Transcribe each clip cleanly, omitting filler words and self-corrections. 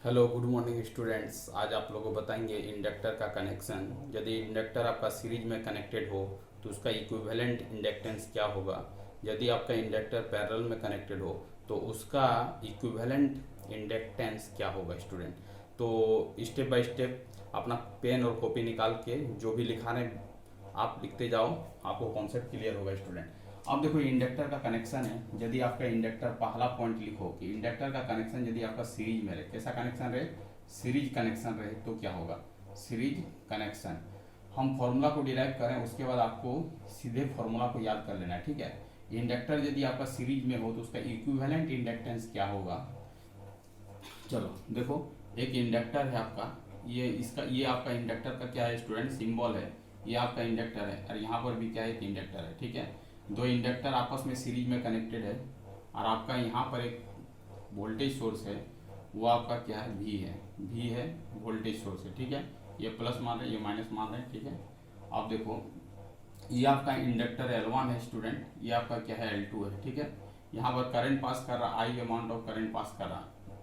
Hello good morning students. आज आप लोगों को बताएंगे इंडक्टर का कनेक्शन। यदि इंडक्टर आपका सीरीज में कनेक्टेड हो तो उसका इक्विवेलेंट इंडक्टेंस क्या होगा। यदि आपका इंडक्टर पैरेलल में कनेक्टेड हो तो उसका इक्विवेलेंट इंडक्टेंस क्या होगा स्टूडेंट। तो स्टेप बाय स्टेप अपना पेन और कॉपी निकाल के जो भी लिखाने आप लिखते जाओ, आपको कॉन्सेप्ट क्लियर होगा स्टूडेंट। अब देखो इंडक्टर का कनेक्शन है। यदि आपका इंडक्टर पहला पॉइंट लिखो कि इंडक्टर का कनेक्शन यदि आपका सीरीज में रहे, कैसा कनेक्शन रहे, सीरीज कनेक्शन रहे, तो क्या होगा, सीरीज कनेक्शन। हम फॉर्मूला को डिराइव करें उसके बाद आपको सीधे फॉर्मूला को याद कर लेना है, ठीक है। इंडक्टर यदि आपका सीरीज में हो तो उसका इक्विवेलेंट इंडक्टेंस क्या होगा। चलो देखो, एक इंडक्टर है आपका, ये आपका इंडक्टर का क्या है स्टूडेंट, सिंबल है। ये आपका इंडक्टर है और यहाँ पर भी क्या है, एक इंडक्टर है, ठीक है। दो इंडक्टर आपस में सीरीज में कनेक्टेड है और आपका यहाँ पर एक वोल्टेज सोर्स है, वो आपका क्या है, वी है, वोल्टेज सोर्स है, ठीक है। ये प्लस मान रहे हैं, ये माइनस मान रहे हैं, ठीक है। अब देखो ये आपका इंडक्टर L1 है स्टूडेंट, ये आपका क्या है, L2 है, ठीक है। यहाँ पर करंट पास कर रहा है, आई अमाउंट ऑफ करंट पास कर रहा है,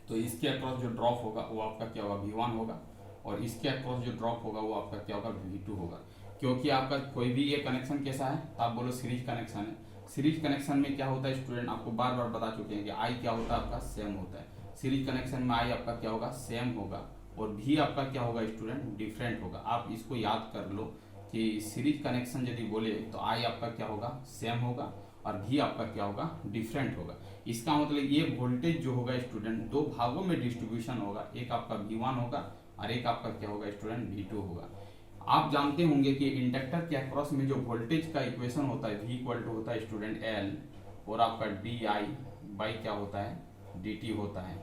तो इसके अक्रॉस जो ड्रॉप होगा वो आपका क्या होगा, V1 होगा, और इसके अक्रॉस जो ड्रॉप होगा वो आपका क्या होगा, V2 होगा। क्योंकि आपका कोई भी ये कनेक्शन कैसा है, आप बोलो सीरीज कनेक्शन है। सीरीज कनेक्शन में क्या होता है स्टूडेंट, आपको बार बार बता चुके हैं कि आई क्या होता है, आपका सेम होता है। सीरीज कनेक्शन में आई आपका क्या होगा, सेम होगा, और भी आपका क्या होगा स्टूडेंट, डिफरेंट होगा। आप इसको याद कर लो कि सीरीज कनेक्शन यदि बोले तो आई आपका क्या होगा, सेम होगा, और भी आपका क्या होगा, डिफरेंट होगा। इसका मतलब ये वोल्टेज जो होगा स्टूडेंट, दो भागों में डिस्ट्रीब्यूशन होगा, एक आपका V1 होगा और एक आपका क्या होगा स्टूडेंट, V2 होगा। आप जानते होंगे कि इंडक्टर के अक्रॉस में जो वोल्टेज का इक्वेशन होता है, V इक्वल टू होता है स्टूडेंट L, और आपका DI बाई क्या होता है, DT होता है।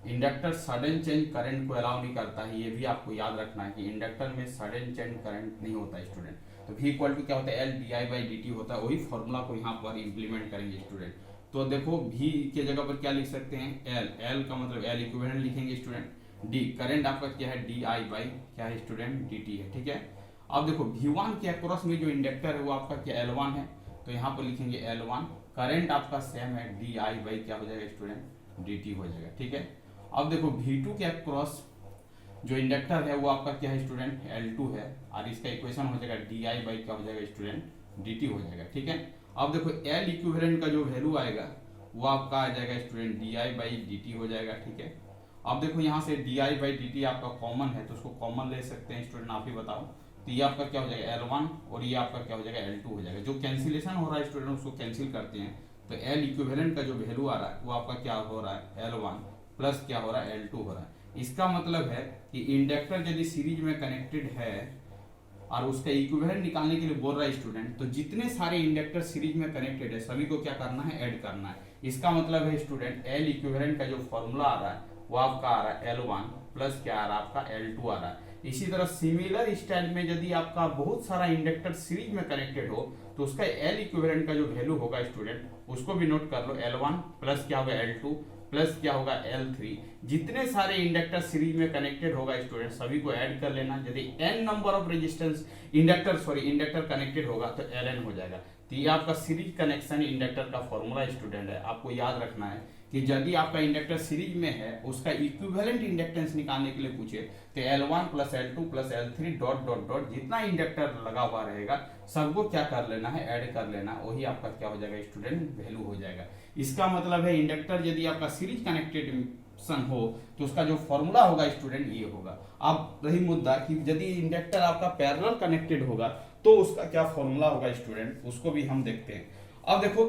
इंडक्टर सडन चेंज करंट को अलाउ नहीं करता है, ये भी आपको याद रखना है कि इंडक्टर में सडन चेंज करंट नहीं होता है स्टूडेंट। तो V इक्वल टू क्या होता है, L DI बाई DT होता है। वही फॉर्मूला को यहाँ पर इम्प्लीमेंट करेंगे स्टूडेंट। तो देखो V के जगह पर क्या लिख सकते हैं, L का मतलब L इक्विवेलेंट लिखेंगे स्टूडेंट। डी करंट आपका क्या है, DI बाई क्या है स्टूडेंट, DT है, ठीक है। अब देखो V1 के अक्रॉस में जो इंडक्टर है वो आपका क्या L1 है, तो यहाँ पर लिखेंगे L1। करंट आपका सेम है, DI बाई क्या हो जाएगा स्टूडेंट, DT हो जाएगा, ठीक है। अब देखो V2 के अक्रॉस जो इंडक्टर है वो आपका क्या है स्टूडेंट, L2 है, और इसका इक्वेशन हो जाएगा DI बाई क्या हो जाएगा स्टूडेंट, DT हो जाएगा, ठीक है। अब देखो L इक्विवेलेंट का जो वैल्यू आएगा वो आपका आ जाएगा स्टूडेंट DI बाई DT हो जाएगा, ठीक है। अब देखो यहाँ से DI बाई DT आपका कॉमन है तो उसको कॉमन ले सकते हैं स्टूडेंट, आप ही बताओ। तो ये आपका क्या हो जाएगा L1 और ये आपका क्या हो जाएगा L2 हो जाएगा। जो कैंसिलेशन हो रहा है स्टूडेंट उसको कैंसिल करते हैं, तो L इक्विवेलेंट का जो वैल्यू आ रहा है वो आपका क्या हो रहा है, L1 प्लस क्या हो रहा है, L2 हो रहा है। इसका मतलब है कि इंडक्टर यदि सीरीज में कनेक्टेड है और उसका इक्विवेलेंट निकालने के लिए बोल रहा है स्टूडेंट, तो जितने सारे इंडक्टर सीरीज में कनेक्टेड है सभी को क्या करना है, ऐड करना है। इसका मतलब है स्टूडेंट L इक्विवेलेंट का जो फॉर्मूला आ रहा है वो आपका आ रहा है L1 प्लस क्या आ रहा है, आपका L2 आ रहा है। इसी तरह सिमिलर स्टाइल में यदि आपका बहुत सारा इंडक्टर सीरीज में कनेक्टेड हो तो उसका L इक्विवेलेंट का जो वैल्यू होगा स्टूडेंट उसको भी नोट कर लो, L1 प्लस क्या होगा L2 प्लस क्या होगा L3। जितने सारे इंडक्टर सीरीज में कनेक्टेड होगा स्टूडेंट सभी को ऐड कर लेना। यदि n number of resistance inductor connected होगा तो Ln हो जाएगा। तो ये आपका सीरीज कनेक्शन इंडक्टर का फॉर्मूला स्टूडेंट है। आपको याद रखना है कि यदि आपका इंडक्टर सीरीज में है उसका इक्विवेलेंट इंडक्टेंस निकालने के लिए पूछे तो L1 plus L2 plus L3 dot dot dot जितना इंडक्टर लगा हुआ रहेगा सबको क्या कर लेना है, ऐड कर लेना। वही आपका क्या हो जाएगा स्टूडेंट, वैल्यू हो जाएगा। इसका मतलब है इंडक्टर यदि आपका सीरीज कनेक्टेड हो तो उसका जो फॉर्मूला होगा स्टूडेंट ये होगा। अब रही मुद्दा कि यदि इंडक्टर आपका पैरेलल कनेक्टेड होगा तो उसका क्या फॉर्मूला होगा स्टूडेंट, उसको भी हम देखते हैं। अब देखो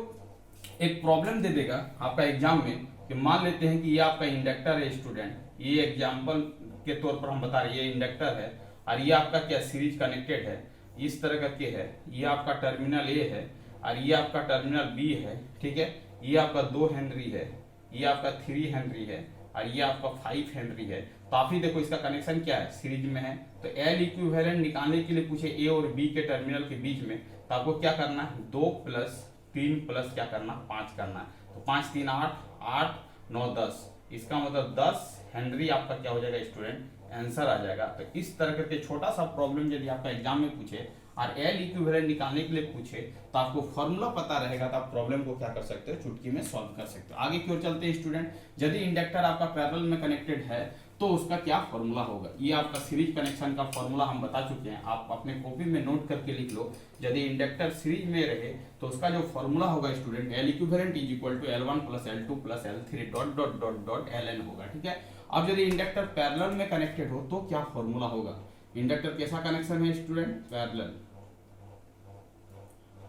एक प्रॉब्लम दे देगा आपका एग्जाम में कि मान लेते हैं कि ये आपका इंडक्टर है स्टूडेंट, ये एग्जांपल के तौर पर हम बता रहे हैं ये इंडक्टर है और ये आपका क्या सीरीज कनेक्टेड है, इस तरह करके है। ये आपका टर्मिनल ए है और ये आपका टर्मिनल बी है, ठीक है। ये आपका 2 हेनरी है, ये आपका 3 हेनरी है और ये आपका 5 हेनरी है। तो आप ही देखो इसका कनेक्शन क्या है, सीरीज में है। तो L इक्विवेलेंट निकालने के लिए पूछे A और B के टर्मिनल के बीच में, तो आपको क्या करना है, 2 प्लस 3 प्लस क्या करना, 5 करना है। तो 5 3 8 8 9 10, इसका मतलब 10 हेनरी आपका क्या हो जाएगा स्टूडेंट, आंसर आ जाएगा। तो इस तरह के छोटा सा प्रॉब्लम यदि आपका एग्जाम में पूछे और एल इक्विवेलेंट निकालने के लिए पूछे तो आपको फॉर्मूला पता रहेगा तो आप प्रॉब्लम को क्या कर सकते हो, चुटकी में सॉल्व कर सकते हो। आगे की ओर चलते हैं स्टूडेंट। यदि इंडक्टर आपका पैरेलल में कनेक्टेड है तो उसका क्या फॉर्मूला होगा। ये आपका सीरीज कनेक्शन का फॉर्मूला हम बता चुके हैं, आप अपने कॉपी में नोट करके लिख लो। यदि इंडक्टर सीरीज में रहे तो उसका जो फॉर्मूला होगा student, L equivalent is equal to L1 plus L2 plus L3 dot dot dot dot Ln होगा, ठीक है। अब यदि इंडक्टर पैरेलल में कनेक्टेड हो तो क्या फॉर्मूला होगा। इंडक्टर कैसा कनेक्शन है स्टूडेंट,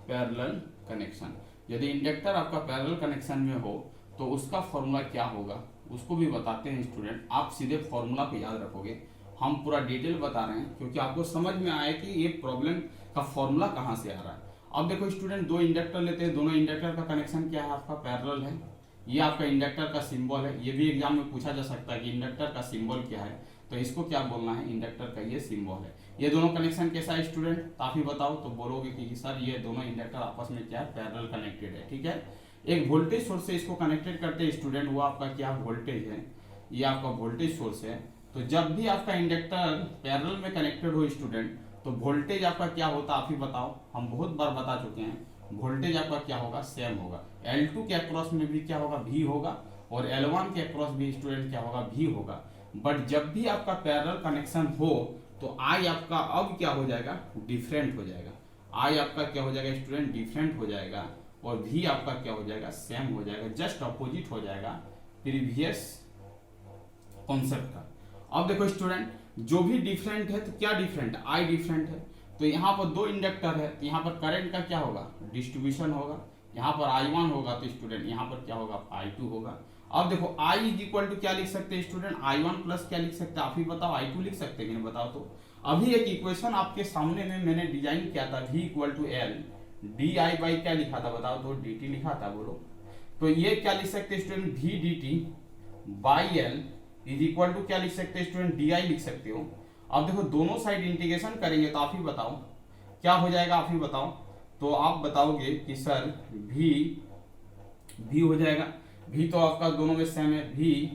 पैरेलल कनेक्शन। यदि इंडक्टर आपका पैरेलल कनेक्शन में हो तो उसका फॉर्मूला क्या होगा, उसको भी बताते हैं स्टूडेंट। आप सीधे फॉर्मूला को याद रखोगे, हम पूरा डिटेल बता रहे हैं क्योंकि आपको समझ में आए कि ये प्रॉब्लम का फॉर्मूला कहाँ से आ रहा है। अब देखो स्टूडेंट, दो इंडक्टर लेते हैं, दोनों इंडक्टर का कनेक्शन क्या है आपका, पैरेलल है। ये आपका इंडक्टर का सिंबल है, ये भी एग्जाम में पूछा जा सकता है कि इंडक्टर का सिंबल क्या है, तो इसको क्या बोलना है, इंडक्टर का ये सिंबल है। ये दोनों कनेक्शन कैसा है स्टूडेंट, काफी बताओ तो बोलोगे कि सर ये दोनों इंडक्टर आपस में क्या है, पैरेलल कनेक्टेड है, ठीक है। एक वोल्टेज सोर्स से इसको कनेक्टेड करते हैं स्टूडेंट, वो आपका क्या वोल्टेज है, ये आपका वोल्टेज सोर्स है। तो जब भी आपका इंडक्टर पैरेलल में कनेक्टेड हो स्टूडेंट तो वोल्टेज आपका क्या होता है आप ही बताओ, हम बहुत बार बता चुके हैं। वोल्टेज आपका क्या होगा, सेम होगा। L2 के अक्रॉस में भी क्या होगा, V होगा, और L1 के अक्रॉस भी स्टूडेंट क्या होगा, V होगा। बट जब भी आपका पैरेलल कनेक्शन हो तो I आपका अब क्या हो जाएगा, डिफरेंट हो जाएगा। I आपका क्या हो जाएगा स्टूडेंट, डिफरेंट हो जाएगा, और V आपका क्या हो जाएगा, सेम हो जाएगा, जस्ट अपोजिट हो जाएगा प्रीवियस कॉन्सेप्ट का। अब देखो स्टूडेंट, जो भी डिफरेंट है तो क्या डिफरेंट है, I डिफरेंट है। तो यहाँ पर दो इंडक्टर है तो यहाँ पर करंट का क्या होगा, डिस्ट्रीब्यूशन होगा। यहाँ पर I1 होगा तो स्टूडेंट यहाँ पर क्या होगा, I2 होगा। अब देखो I इज इक्वल टू क्या लिख सकते हैं स्टूडेंट, I1 प्लस क्या लिख सकते हैं आप ही बताओ, I2 लिख सकते हैं कि नहीं बताओ। तो अभी एक इक्वेशन आपके सामने में मैंने डिजाइन किया था, V equal to L D I by क्या लिखा था बताओ तो, dt लिखा था, बोलो। तो ये क्या लिख सकते हैं student, V dt by L is equal to क्या लिख सकते हैं स्टूडेंट, di लिख सकते हो। अब देखो दोनों साइड इंटीग्रेशन करेंगे तो आप ही बताओ क्या हो जाएगा, आप ही बताओ। तो आप बताओगे कि सर v हो जाएगा, v तो आपका दोनों में सेम है, v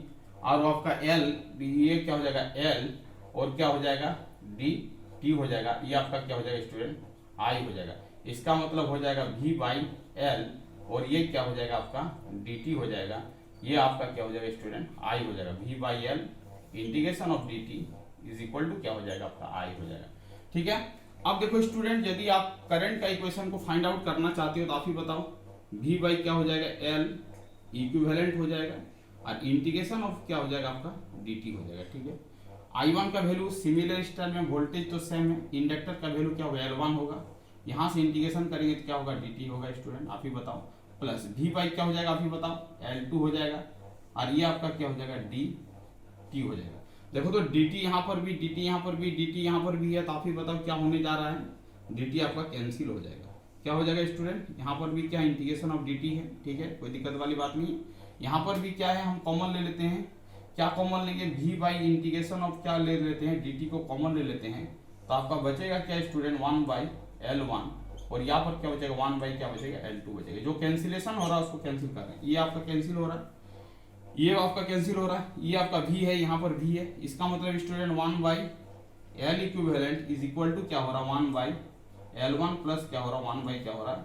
और आपका l, ये क्या हो जाएगा l, और क्या हो जाएगा dt हो जाएगा, ये आपका क्या हो जाएगा स्टूडेंट, i हो जाएगा। इसका मतलब हो जाएगा v बाई l, और ये क्या हो जाएगा आपका dt हो जाएगा, ये आपका क्या हो जाएगा स्टूडेंट, i हो जाएगा। v by L integration of dt is equal to क्या हो जाएगा आपका, i हो जाएगा, ठीक है। अब देखो स्टूडेंट, यदि आप करंट का इक्वेशन को फाइंड आउट करना चाहते हो तो आप ही बताओ, v बाई क्या हो जाएगा l इक्विवेलेंट हो जाएगा, और इंटीग्रेशन ऑफ क्या हो जाएगा आपका dt हो जाएगा, ठीक है। I1 का वैल्यू सिमिलर स्टाइल में, वोल्टेज तो सेम है, इंडक्टर का वैल्यू क्या होगा, L1 होगा। यहाँ से इंटीग्रेशन करेंगे तो क्या होगा, dt होगा स्टूडेंट, आप ही बताओ। प्लस v बाई क्या हो जाएगा आप ही बताओ, L2 हो जाएगा, और ये आपका क्या हो जाएगा dt हो जाएगा। देखो तो dt यहाँ पर भी, dt यहाँ पर भी, dt यहाँ पर भी है, तो आप ही बताओ क्या होने जा रहा है, dt आपका कैंसिल हो जाएगा। क्या हो जाएगा स्टूडेंट, यहाँ पर भी क्या इंटीग्रेशन ऑफ dt है, ठीक है, कोई दिक्कत वाली बात नहीं है। यहाँ पर भी क्या है, हम कॉमन ले लेते हैं, क्या कॉमन लेंगे, v बाई इंटीग्रेशन ऑफ क्या ले लेते हैं, dt को कॉमन ले लेते हैं, तो आपका बचेगा क्या स्टूडेंट, 1 बाई L1, और यहाँ पर क्या बचेगा, 1 बाई क्या बचेगा, L2 बचेगा। जो कैंसिलेशन हो रहा है उसको कैंसिल कर रहे हैं, ये आपका कैंसिल हो रहा है, ये आपका कैंसिल हो रहा है, ये आपका v है, यहाँ पर v है। इसका मतलब student 1 by L equivalent is equal to क्या हो रहा है, 1 बाई L1 प्लस क्या हो रहा है, 1 बाई क्या हो रहा है,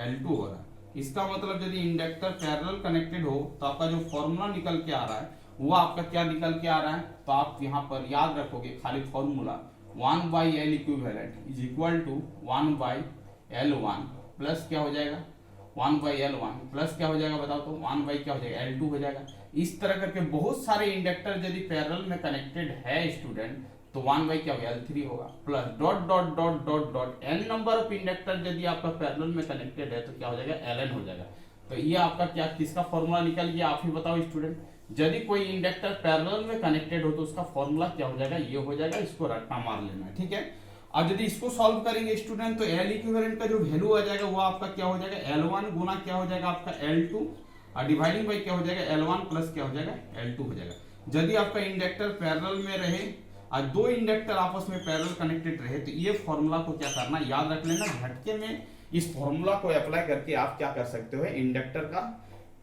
L2 हो रहा है। इसका मतलब यदि इंडक्टर पैरेलल कनेक्टेड हो तो आपका जो फॉर्मूला निकल के आ रहा है वो आपका क्या निकल के आ रहा है, तो आप यहाँ पर याद रखोगे खाली formula, 1 by L equivalent is equal to 1 by L1 plus क्या हो जाएगा, 1 बाई L1 प्लस क्या हो जाएगा बताओ तो, 1 बाई क्या हो जाएगा, L2 हो जाएगा। इस तरह करके बहुत सारे इंडक्टर यदि पैरेलल में कनेक्टेड है स्टूडेंट तो 1 बाई क्या होगा, L3 होगा, plus dot dot dot dot dot n number of inductor यदि आपका पैरेलल में कनेक्टेड है तो क्या हो जाएगा, Ln हो जाएगा। तो ये आपका क्या, किसका फॉर्मूला निकल गया आप ही बताओ स्टूडेंट। यदि कोई इंडक्टर पैरेलल में कनेक्टेड हो तो उसका फॉर्मूला क्या हो जाएगा, ये हो जाएगा, इसको रट्टा मार लेना है, ठीक है। अब यदि इसको सॉल्व करेंगे स्टूडेंट तो L इक्विवेलेंट का जो वैल्यू आ जाएगा वो आपका क्या हो जाएगा, L1 गुना क्या हो जाएगा आपका L2, और डिवाइडिंग बाई क्या हो जाएगा, L1 प्लस क्या हो जाएगा, L2 हो जाएगा। यदि आपका इंडक्टर पैरेलल में रहे और दो इंडक्टर आपस में पैरेलल कनेक्टेड रहे तो ये फॉर्मूला को क्या करना, याद रख लेना। झटके में इस फॉर्मूला को अप्लाई करके आप क्या कर सकते हो, इंडक्टर का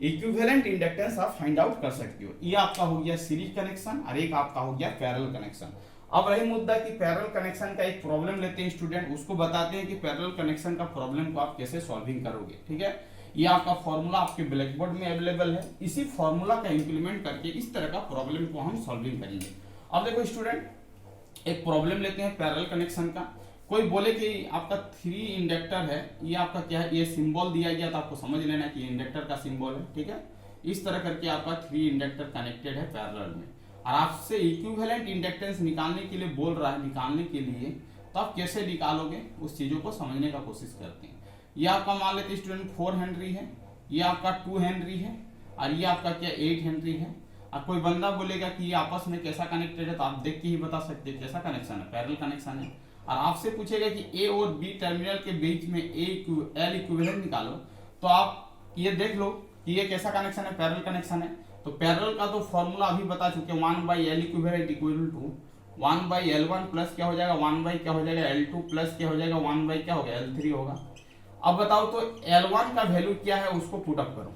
इक्विवेलेंट इंडक्टेंस आप फाइंड आउट कर सकते हो। ये आपका हो गया सीरीज कनेक्शन और एक आपका हो गया पैरेलल कनेक्शन। अब रही मुद्दा कि पैरेलल कनेक्शन का एक प्रॉब्लम लेते हैं स्टूडेंट, उसको बताते हैं कि पैरेलल कनेक्शन का प्रॉब्लम को आप कैसे सॉल्विंग करोगे। ठीक है, ये आपका फॉर्मूला आपके ब्लैक बोर्ड में अवेलेबल है, इसी फॉर्मूला का इंप्लीमेंट करके इस तरह का प्रॉब्लम को हम सॉल्विंग करेंगे। अब देखो स्टूडेंट, एक प्रॉब्लम लेते हैं पैरेलल कनेक्शन का। कोई बोले कि आपका 3 इंडक्टर है, ये आपका क्या है, ये सिंबल दिया गया तो आपको समझ लेना कि इंडक्टर का सिंबल है। ठीक है, इस तरह करके आपका 3 इंडक्टर कनेक्टेड है पैरेलल में, और आपसे इक्विवेलेंट इंडक्टेंस निकालने के लिए बोल रहा है, निकालने के लिए, तो आप कैसे निकालोगे उस चीजों को समझने का कोशिश करते हैं। ये आपका मान लेते हैं स्टूडेंट 4 हेनरी है, ये आपका 2 हेनरी है, और ये आपका क्या 8 हेनरी है। अब कोई बंदा बोलेगा कि ये आपस में कैसा कनेक्टेड है, तो आप देख के ही बता सकते हैं कैसा कनेक्शन है, पैरेलल कनेक्शन है। और आपसे पूछेगा कि ए और बी टर्मिनल के बीच में एल इक्विवेलेंट निकालो, तो आप ये देख लो कि ये कैसा कनेक्शन है, पैरेलल कनेक्शन है। तो पैरेलल का तो फॉर्मूला अभी बता चुके हैं, 1/L equivalent equal to 1/L1 plus क्या हो जाएगा 1 क्या हो जाएगा L2 प्लस क्या हो जाएगा 1 क्या होगा L3 होगा। अब बताओ तो L1 का वैल्यू क्या है उसको पुट अप करो।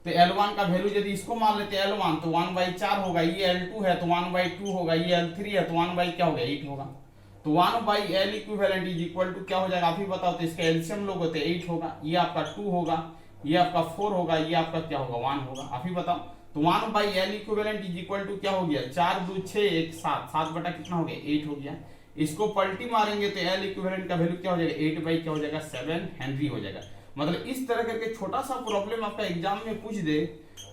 तो L1 का वैल्यू यदि इसको मान लेते हैं L1 तो 1/4 होगा, ये L2 है तो 1/2 होगा, ये L3 है तो 1 क्या होगा 8 होगा। तो 1/L equivalent is equal to क्या हो जाएगा, आप ही बताओ। तो इसका एलसीएम लोग होते 8 होगा, ये आपका 2 होगा, ये आपका 4 होगा, ये आपका क्या होगा 1 होगा, आप ही बताओ। तो 1/L equivalent is equal to क्या हो गया 4 2 6 1 7, 7 बटा कितना हो गया 8 हो गया। इसको पलटी मारेंगे तो L इक्विवेलेंट का वैल्यू क्या हो जाएगा 8 क्या हो जाएगा 7 हेनरी हो जाएगा। मतलब इस तरह करके छोटा सा प्रॉब्लम आपका एग्जाम में पूछ दे,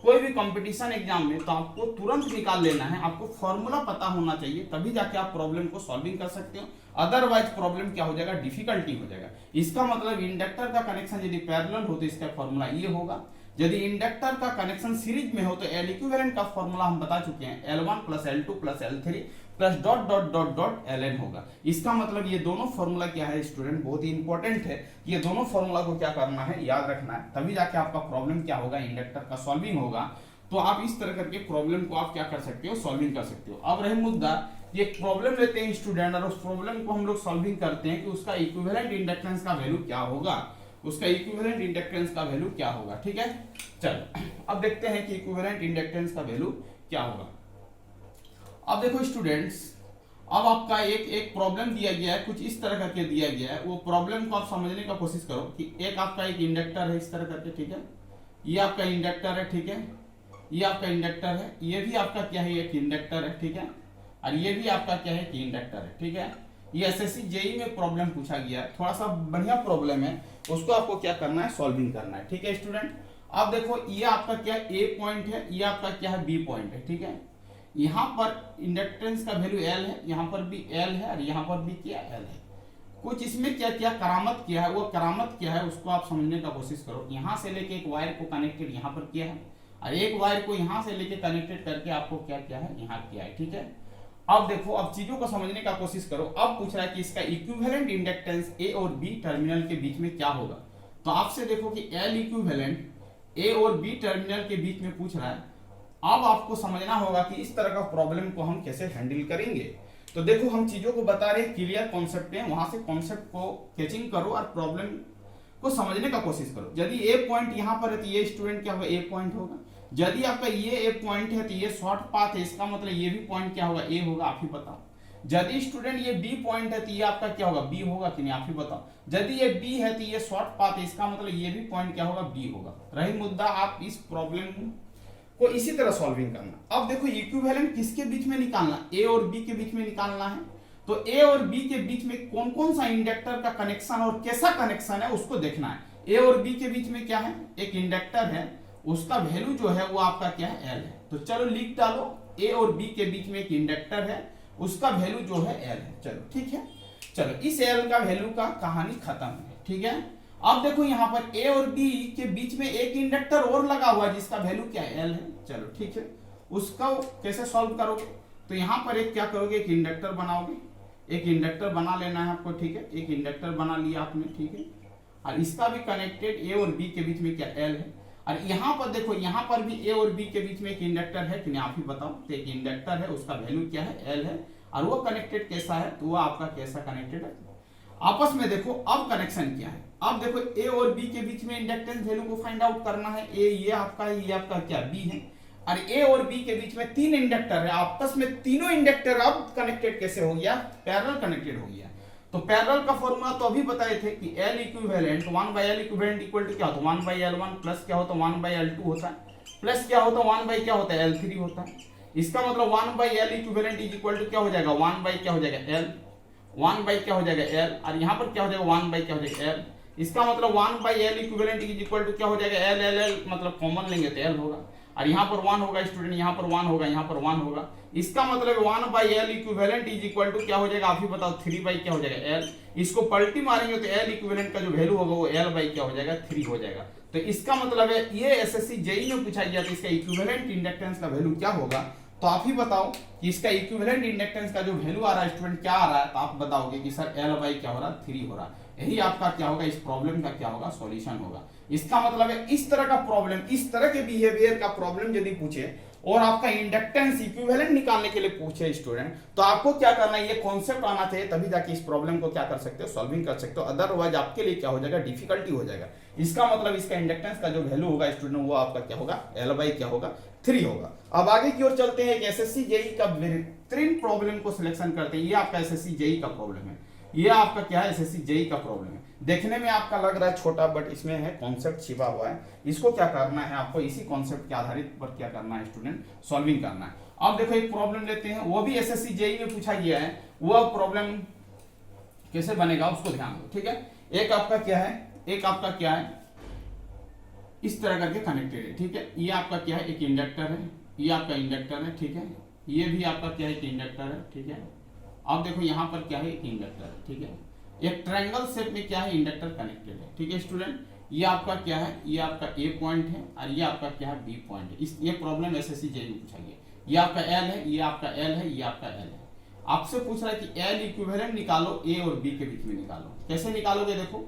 कोई भी कंपटीशन एग्जाम में, तो आपको तुरंत निकाल लेना है, आपको फॉर्मूला पता होना चाहिए, तभी जाके आप प्रॉब्लम को सॉल्विंग कर सकते हो। अदरवाइज प्रॉब्लम क्या हो जाएगा, डिफिकल्टी हो जाएगा। इसका मतलब इंडक्टर का कनेक्शन यदि पैरेलल हो तो इसका फॉर्मूला ये होगा, यदि इंडक्टर का कनेक्शन सीरीज में हो तो L इक्विवेलेंट का फॉर्मूला हम बता चुके हैं, L1 plus L2 plus L3 plus dot dot dot dot Ln होगा। इसका मतलब ये दोनों फॉर्मूला क्या है स्टूडेंट, बहुत ही इंपॉर्टेंट है। ये दोनों फॉर्मूला को क्या करना है, याद रखना है, तभी जाके आपका प्रॉब्लम क्या होगा, इंडक्टर का सॉल्विंग होगा। तो आप इस तरह करके प्रॉब्लम को आप क्या कर सकते हो, सॉल्विंग कर सकते हो। अब रही मुद्दा, ये प्रॉब्लम लेते हैं स्टूडेंट और उस प्रॉब्लम को हम लोग सॉल्विंग करते हैं कि उसका इक्विवेलेंट इंडक्टेंस का वैल्यू क्या होगा, उसका इक्विवेलेंट इंडक्टेंस का वैल्यू क्या होगा। ठीक है, चलो अब देखते हैं कि इक्विवेलेंट इंडक्टेंस का वैल्यू क्या होगा। अब देखो स्टूडेंट्स, अब आपका एक प्रॉब्लम दिया गया है, कुछ इस तरह करके दिया गया है, वो प्रॉब्लम को आप समझने का कोशिश करो कि एक आपका एक इंडक्टर है इस तरह करके, ठीक है, ये आपका इंडक्टर है, ठीक है, ये आपका इंडक्टर है, ये भी आपका क्या है एक इंडक्टर है, ठीक है, और ये भी आपका क्या है कि इंडक्टर है। ठीक है, ये एसएससी जेईई में प्रॉब्लम पूछा गया है, थोड़ा सा बढ़िया प्रॉब्लम है, उसको आपको क्या करना है, सॉल्विंग करना है। ठीक है स्टूडेंट, अब देखो ये आपका क्या ए पॉइंट है, ये आपका क्या है बी पॉइंट है। ठीक है, यहाँ पर इंडक्टेंस का वैल्यू एल है, यहाँ पर भी एल है, और यहाँ पर भी क्या एल है। कुछ इसमें क्या क्या करामत किया है, वो करामत क्या है उसको आप समझने का कोशिश करो। यहाँ से लेके एक वायर को कनेक्टेड यहाँ पर किया है, और एक वायर को यहाँ से लेके कनेक्टेड करके आपको क्या किया है, यहाँ किया है। ठीक है, अब देखो, अब चीजों को समझने का कोशिश करो। अब पूछ रहा है कि इसका इक्विवेलेंट इंडक्टेंस ए और बी टर्मिनल के बीच में क्या होगा। तो आपसे देखो कि एल इक्विवेलेंट ए और बी टर्मिनल के बीच में पूछ रहा है। अब आपको समझना होगा कि इस तरह का प्रॉब्लम को हम कैसे हैंडल करेंगे। तो देखो, हम चीजों को बता रहे हैं, क्लियर कॉन्सेप्ट है, वहां से कॉन्सेप्ट को कैचिंग करो और प्रॉब्लम को समझने का कोशिश करो। यदि ए पॉइंट यहाँ पर है तो ये स्टूडेंट क्या होगा, ए पॉइंट होगा। यदि आपका ये ए पॉइंट है तो ये शॉर्ट पाथ है, इसका मतलब ये भी पॉइंट क्या होगा, ए होगा, आप ही बताओ। यदि स्टूडेंट ये बी पॉइंट है तो ये आपका क्या होगा, बी होगा कि नहीं, आप ही बताओ। यदि ये बी है तो ये शॉर्ट पाथ है, इसका मतलब ये भी पॉइंट क्या होगा, बी होगा। रही मुद्दा, आप इस प्रॉब्लम को इसी तरह सॉल्विंग करना। अब देखो, इक्विवेलेंट किसके बीच में निकालना, ए और बी के बीच में निकालना है। तो ए और बी के बीच में कौन कौन सा इंडक्टर का कनेक्शन और कैसा कनेक्शन है उसको देखना है। ए और बी के बीच में क्या है, एक इंडक्टर है, उसका वैल्यू जो है वो आपका क्या है, एल है। तो चलो लिख डालो, ए और बी के बीच में एक इंडक्टर है, उसका वैल्यू जो है एल है। चलो ठीक है, चलो इस एल का वैल्यू का कहानी खत्म है। ठीक है, अब देखो यहाँ पर ए और बी के बीच में एक इंडक्टर और लगा हुआ है जिसका वैल्यू क्या है, एल है। चलो ठीक है, उसका कैसे सॉल्व करोगे, तो यहाँ पर एक क्या करोगे, एक इंडक्टर बनाओगे, एक इंडक्टर बना लेना है आपको। ठीक है, एक इंडक्टर बना लिया आपने, ठीक है, और इसका भी कनेक्टेड ए और बी के बीच में क्या एल है। और यहाँ पर देखो, यहाँ पर भी ए और बी के बीच में एक इंडक्टर है कि नहीं, आप ही बताओ। तो एक इंडक्टर है, उसका वैल्यू क्या है, एल है, और वो कनेक्टेड कैसा है, तो वो आपका कैसा कनेक्टेड है आपस में। देखो अब कनेक्शन क्या है, अब देखो ए और बी के बीच में इंडक्टेंस वैल्यू को फाइंड आउट करना है। ए ये आपका है, ये आपका क्या बी है, और ए और बी के बीच में 3 इंडक्टर है, आपस में तीनों इंडक्टर अब कनेक्टेड कैसे हो गया, पैरेलल कनेक्टेड हो गया। तो पैरेलल का फॉर्मूला तो अभी बताए थे कि L equivalent 1/L equivalent equal to क्या होता है 1/L1 प्लस क्या होता है 1/L2 होता है, प्लस क्या होता है 1 क्या होता है L3 होता है। इसका मतलब 1/L equivalent is equal to क्या हो जाएगा 1 क्या हो जाएगा L, 1 क्या हो जाएगा L, और यहाँ पर क्या हो जाएगा 1 क्या हो जाएगा L। इसका मतलब 1/L equivalent is equal to क्या हो जाएगा L मतलब कॉमन लेंगे तो L होगा, और यहाँ पर 1 होगा स्टूडेंट, यहाँ पर 1 होगा, यहाँ पर 1 होगा। इसका मतलब 1/L equivalent is equal to क्या हो जाएगा, आप ही बताओ 3 क्या हो जाएगा L। इसको पलटी मारेंगे तो L इक्विवेलेंट का जो वैल्यू होगा वो L क्या हो जाएगा 3 हो जाएगा। तो इसका मतलब है ये एसएससी जेईई में पूछा गया तो इसका इक्विवेलेंट इंडक्टेंस का वैल्यू क्या होगा। तो आप ही बताओ कि इसका इक्विवेलेंट इंडक्टेंस का जो वैल्यू आ रहा है स्टूडेंट क्या आ रहा है, तो आप बताओगे कि सर L क्या हो रहा है 3 हो रहा है। यही आपका क्या होगा, इस प्रॉब्लम का क्या होगा, सॉल्यूशन होगा। इसका मतलब है इस तरह का प्रॉब्लम, इस तरह के बिहेवियर का प्रॉब्लम यदि पूछे और आपका इंडक्टेंस इक्विवेलेंट निकालने के लिए पूछे स्टूडेंट, तो आपको क्या करना है, ये कॉन्सेप्ट आना चाहिए, तभी जाके इस प्रॉब्लम को क्या कर सकते हो, सॉल्विंग कर सकते हो। अदरवाइज आपके लिए क्या हो जाएगा, डिफिकल्टी हो जाएगा। इसका मतलब इसका इंडक्टेंस का जो वैल्यू होगा स्टूडेंट वो आपका क्या होगा, L क्या होगा 3 होगा। अब आगे की ओर चलते हैं, एक एसएससी जेईई का बेहतरीन प्रॉब्लम को सिलेक्शन करते हैं। ये आपका एसएससी जेईई का प्रॉब्लम है, ये आपका क्या है एसएससी जेईई का प्रॉब्लम है। देखने में आपका लग रहा है छोटा, बट इसमें है कॉन्सेप्ट छिपा हुआ है। इसको क्या करना है, आपको इसी कॉन्सेप्ट के आधारित पर क्या करना है स्टूडेंट, सॉल्विंग करना है। अब देखो एक प्रॉब्लम लेते हैं, वो भी एसएससी जेईई में पूछा गया है। वह प्रॉब्लम कैसे बनेगा उसको ध्यान दो, ठीक है। एक आपका क्या है, एक आपका क्या है, इस तरह करके कनेक्टेड है, ठीक है। ये आपका क्या है, एक इंडक्टर है, ये आपका इंडक्टर है, ठीक है। ये भी आपका क्या है, एक इंडक्टर है, ठीक है। अब देखो यहाँ पर क्या है, एक इंडक्टर है, ठीक है। एक ट्रायंगल शेप में क्या है, इंडक्टर कनेक्टेड है, ठीक है स्टूडेंट। ये आपका क्या है, ये आपका ए पॉइंट है और ये आपका क्या है, बी पॉइंट है। इस ये प्रॉब्लम एसएससी जेईई में पूछा गया। ये आपका एल है, ये आपका एल है, ये आपका एल है। आपसे पूछ रहा है कि एल इक्विवेलेंट निकालो, ए और बी के बीच में निकालो। कैसे निकालोगे, देखो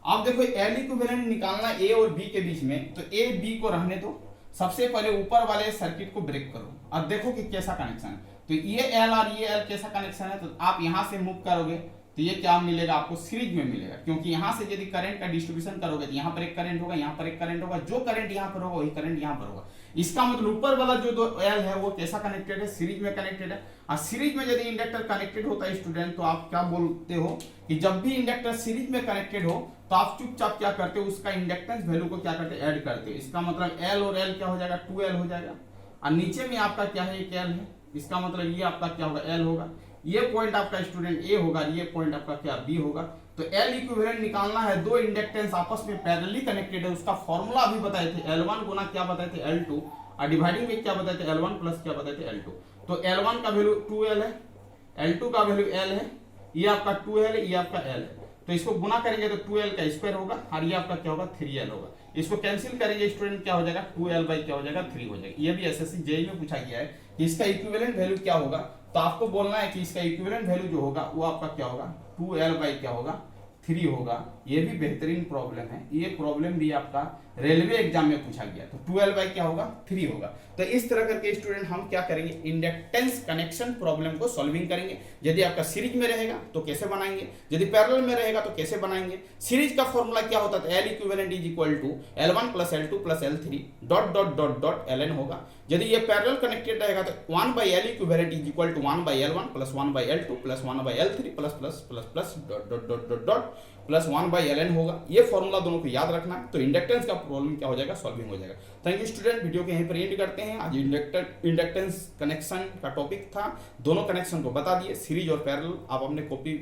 आप देखो एल इक्विवेलेंट निकालना ए और बी के बीच में, तो ए बी को रहने दो। सबसे पहले ऊपर वाले सर्किट को ब्रेक करो और देखो कि कैसा कनेक्शन है। तो ये एल और ये एल कैसा कनेक्शन है, तो आप यहां से मूव करोगे तो ये क्या मिलेगा आपको, सीरीज में मिलेगा। क्योंकि यहां से यदि करंट का डिस्ट्रीब्यूशन करोगे तो यहां पर एक करंट होगा, यहां पर एक करंट होगा, जो करंट यहां पर होगा वही करंट यहां पर होगा। इसका मतलब ऊपर वाला जो दो एल है वो कैसा कनेक्टेड है, सीरीज में कनेक्टेड है। और सीरीज में यदि इंडक्टर कनेक्टेड होता है स्टूडेंट, तो आप क्या बोलते हो कि जब भी इंडक्टर सीरीज में कनेक्टेड हो तो आप चुपचाप क्या करते हो, उसका इंडक्टेंस वैल्यू को क्या करते ऐड करते हो। इसका मतलब एल और एल क्या हो जाएगा, 2L हो जाएगा। और नीचे में आपका क्या है, एक एल है। इसका मतलब ये आपका क्या होगा, एल होगा। ये पॉइंट आपका स्टूडेंट ए होगा, ये पॉइंट आपका क्या बी होगा। तो एल इक्विवेलेंट निकालना है, दो इंडक्टेंस आपस में पैरेलली कनेक्टेड है। उसका फॉर्मूला अभी बताए थे, L1 गुना क्या बताए थे L2, और डिवाइडिंग में क्या बताए थे L1 प्लस क्या बताए थे L2। तो L1 का वैल्यू 2L है, L2 का वैल्यू L है, ये आपका 2L है, ये आपका L है। तो इसको गुना करेंगे तो 2L का स्क्वायर होगा और ये आपका क्या होगा 3L होगा। इसको कैंसिल करेंगे स्टूडेंट, क्या हो जाएगा 2L बाई क्या हो जाएगा 3 हो जाएगा। ये भी एसएससी जेईई में पूछा गया है कि इसका इक्विवेलेंट वैल्यू क्या होगा। तो आपको बोलना है कि इसका इक्विवेलेंट वैल्यू जो होगा वो आपका क्या होगा, 2L बाई क्या होगा 3 होगा। ये भी बेहतरीन प्रॉब्लम है, ये प्रॉब्लम भी आपका रेलवे एग्जाम में पूछा गया। तो 2L बाई क्या होगा 3 होगा। तो इस तरह करके स्टूडेंट हम क्या करेंगे, इंडक्टेंस कनेक्शन प्रॉब्लम को सॉल्विंग करेंगे। यदि आपका सीरीज में रहेगा तो कैसे बनाएंगे, यदि पैरेलल में रहेगा तो कैसे बनाएंगे। सीरीज का फॉर्मूला क्या होता है, L equivalent is equal to L1 plus L2 plus L3 dot dot dot dot Ln होगा। यदि ये पैरेलल कनेक्टेड रहेगा तो 1/L equivalent is equal to 1/L1 plus 1/L2 plus 1/L3 plus plus plus plus dot dot dot dot dot plus 1/Ln होगा। ये formula दोनों को याद रखना है। तो इंडक्टेंस का प्रॉब्लम क्या हो जाएगा, सॉल्विंग हो जाएगा। थैंक यू स्टूडेंट, वीडियो को यहीं पर एंड करते हैं। आज इंडक्टेंस कनेक्शन का टॉपिक था, दोनों कनेक्शन को बता दिए, सीरीज और पैरेलल। आप अपने कॉपी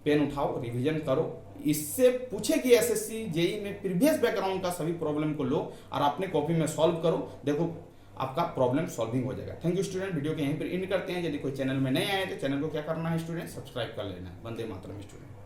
पेन उठाओ, रिवीजन करो। इससे पूछे कि एसएससी जेईई में प्रीवियस बैकग्राउंड का सभी प्रॉब्लम को लो और अपने कॉपी में सॉल्व करो, देखो आपका प्रॉब्लम सॉल्विंग हो जाएगा। थैंक यू स्टूडेंट, वीडियो को यहीं पर एंड करते हैं। यदि कोई चैनल में नए आए तो चैनल को क्या करना है स्टूडेंट, सब्सक्राइब कर लेना है। वंदे मातरम स्टूडेंट।